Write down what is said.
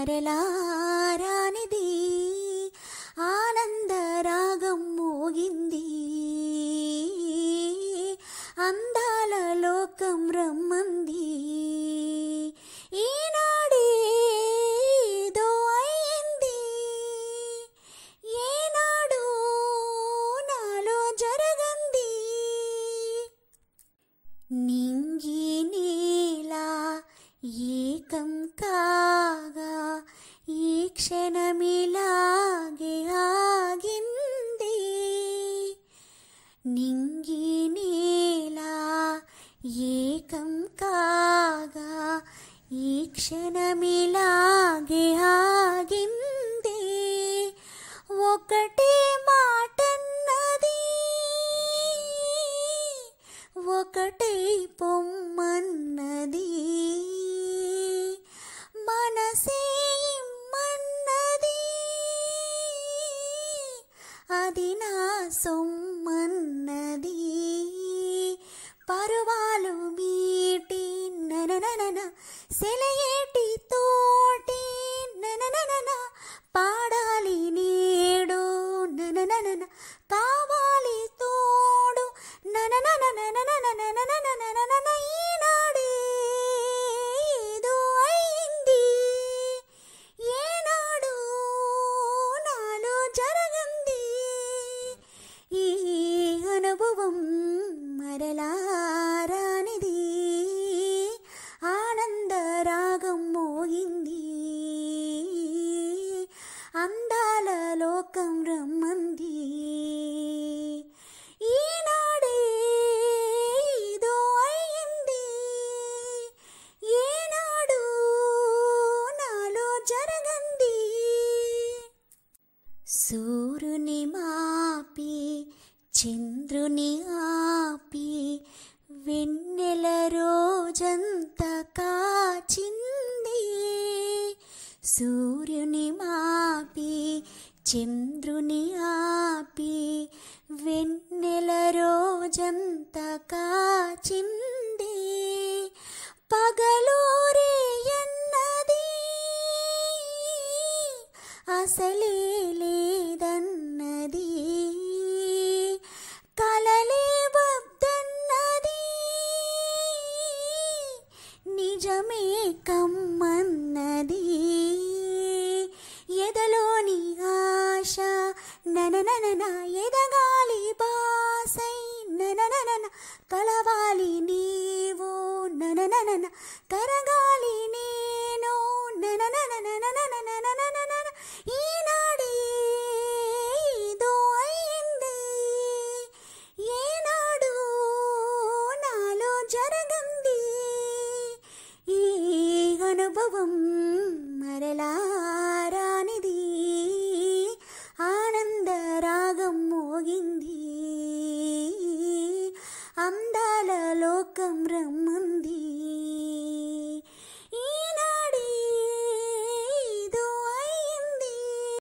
మరలారానిది ఆనంద రాగం మోగింది అందాల లోకం రమ్మంది ఈనాడేదో అయింది ఏనాడు నాలో జరగంది నింగి నీలా ఏకం కాగా ఈ క్షణమిలాగే ఆగింది నింగి నీలా ఏకం కాగా ఈ క్షణమిలాగే ఆగింది ఒకటే మాటన్నది ఒకటే పొమ్మన్నది మనసే ఇమ్మన్నది అది నా సొమ్మన్నది పరువాలు మీటి నననన సెలయేటి తోటి నననన పాడాలి నేడు నననన కావాలి తోడు నననన ఈనాడేదో అయింది ఏనాడు నాలో జరగంది ఈ అనుభవం మరలారానిది ఆనంద రాగం మోగింది అందాల లోకం రమ్మంది ఈనాడేదో అయింది ఏనాడు నాలో జరగంది సూర్యుని మాపి చంద్రుని ఆపి వెన్నెల రోజంతా కాచింది సూర్యుని మాపి చంద్రుని ఆపి వెన్నెల రోజంతా కాచింది పగలూరే ఎన్నది అసలే లేదన్నది కలలే వద్దన్నది నిజమే కమ్మన్నది ఎదలోని ఆశ నననన ఎదగాలి బాసై నననన కలవాలి నీవు నననన కరగాలి నేను నననన ఈనాడే